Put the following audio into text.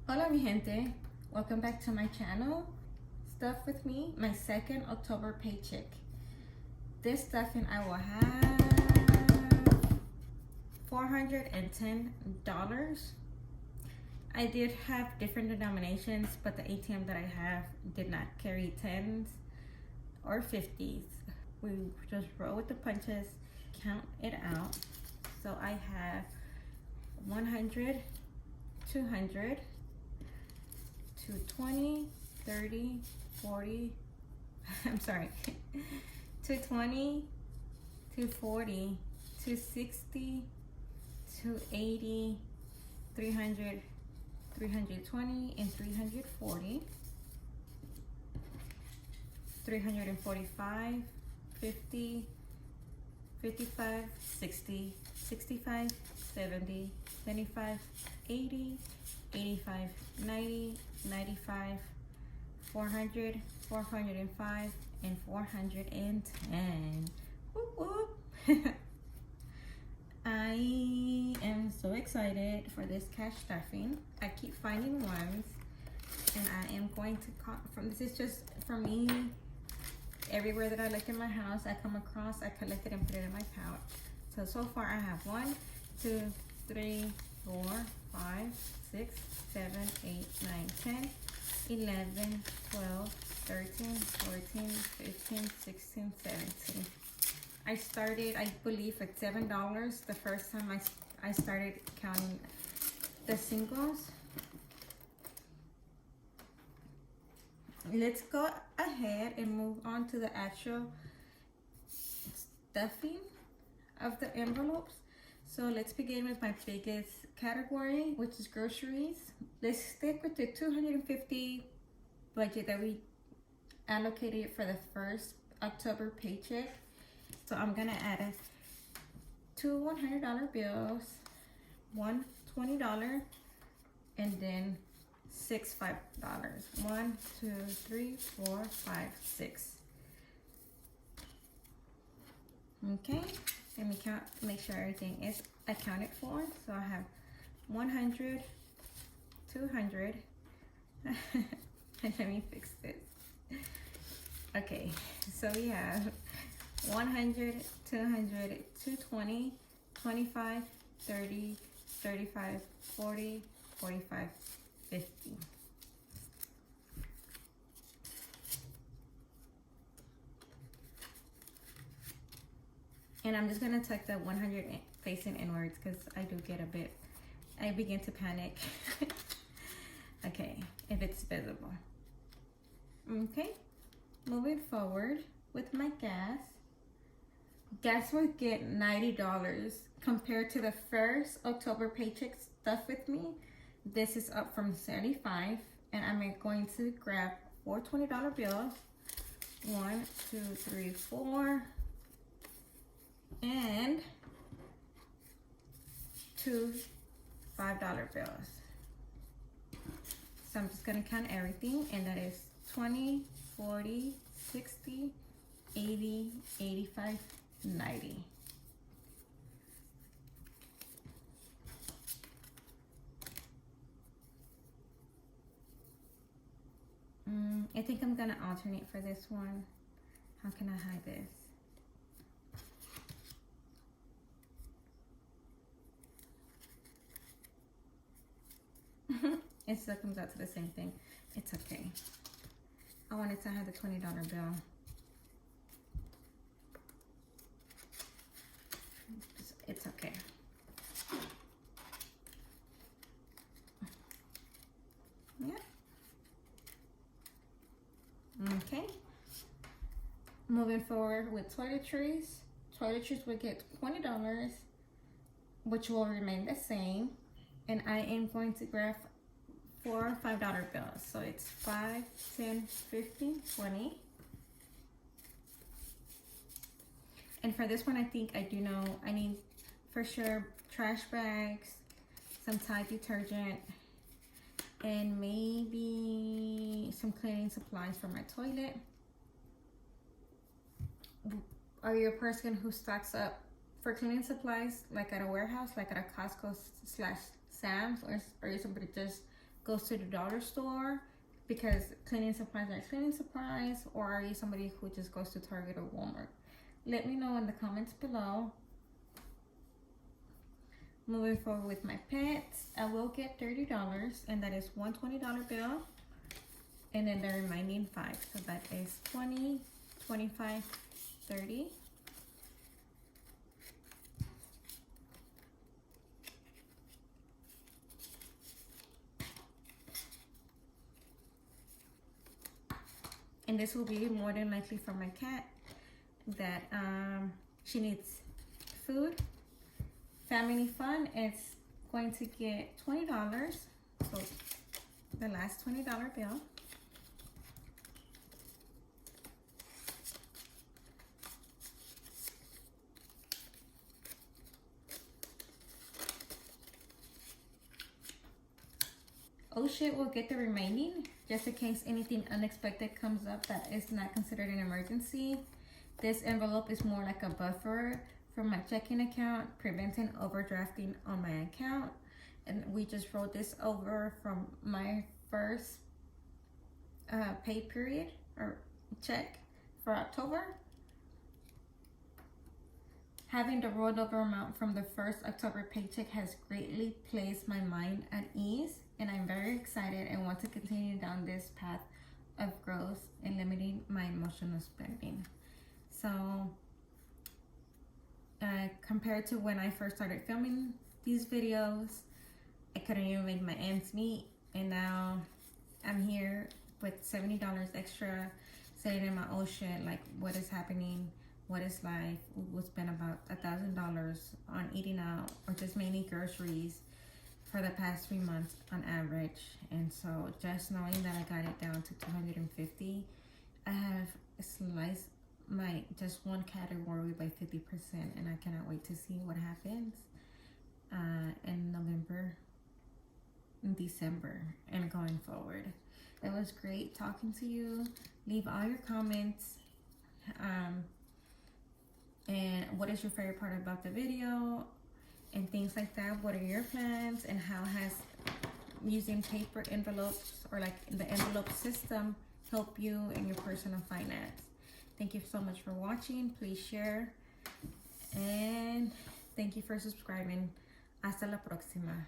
Hola mi gente, welcome back to my channel. Stuff with me, my second October paycheck. This stuffing I will have $410. I did have different denominations, but the ATM that I have did not carry 10s or 50s. We just roll with the punches, count it out. So I have 100, 200, 220, 30, 40, I'm sorry, 220, 240, 260, 280, 300, 320, and 340, 345, 50, 55, 60, 65, 70, 75, 80, 85, 90, 95, 400, 405, and 410. Whoop, whoop. I am so excited for this cash stuffing. I keep finding ones, and I am going to this is just for me. Everywhere that I look in my house, I come across, I collect it and put it in my pouch. So far I have 1, 2, 3, 4, 5, 6, 7, 8, 9, 10, 11, 12, 13, 14, 15, 16, 17. I started, I believe, at $7 the first time I started counting the singles. Let's go ahead and move on to the actual stuffing of the envelopes. So let's begin with my biggest category, which is groceries. Let's stick with the $250 budget that we allocated for the first October paycheck. So I'm gonna add 2 $100 bills, one $20, and then 6 $5. 1, 2, 3, 4, 5, 6. Okay, let me count, make sure everything is accounted for. So I have 100, 200. Let me fix this. Okay, so we have 100, 200, 220, 25, 30, 35, 40, 45, 50. And I'm just gonna tuck the 100 facing inwards because I do get I begin to panic. Okay, if it's visible. Okay, moving forward with my gas. Gas will get $90 compared to the first October paycheck stuff with me. This is up from 75, and I'm going to grab 4 $20 bills. 1, 2, 3, 4, and 2 $5 bills. So I'm just gonna count everything, and that is 20, 40, 60, 80, 85, 90. I think I'm gonna alternate for this one. How can I hide this? It still comes out to the same thing. It's okay. I wanted to have the $20 bill. It's okay. Yeah. Okay. Moving forward with toiletries. Toiletries will get $20, which will remain the same. And I am going to grab 4 $5 bills. So it's 5, 10, 15, 20. And for this one, I think I do know I need for sure trash bags, some Tide detergent, and maybe some cleaning supplies for my toilet. Are you a person who stocks up for cleaning supplies, like at a warehouse, like at a Costco / Sam's, or are you somebody just goes to the dollar store because cleaning supplies are cleaning supplies, or are you somebody who just goes to Target or Walmart? Let me know in the comments below. Moving forward with my pets, I will get $30, and that is one $20 bill, and then the remaining 5. So that is 20, 25, 30. And this will be more than likely for my cat that she needs food. Family fun, it's going to get $20. So the last $20 bill. Oh shit, will get the remaining just in case anything unexpected comes up that is not considered an emergency. This envelope is more like a buffer for my checking account, preventing overdrafting on my account. And we just wrote this over from my first pay period or check for October. Having the rolled over amount from the first October paycheck has greatly placed my mind at ease, and I'm very excited and want to continue down this path of growth and limiting my emotional spending. So compared to when I first started filming these videos, I couldn't even make my ends meet, and now I'm here with $70 extra, sitting in my old shit, like what is happening, what is life. We'll spend about $1,000 on eating out or just mainly groceries for the past 3 months on average. And so just knowing that I got it down to 250, I have sliced my just one category by 50%, and I cannot wait to see what happens in November, in December, and going forward. It was great talking to you. Leave all your comments, and what is your favorite part about the video and things like that. What are your plans, and how has using paper envelopes or like the envelope system help you in your personal finance? Thank you so much for watching. Please share, and thank you for subscribing. Hasta la próxima.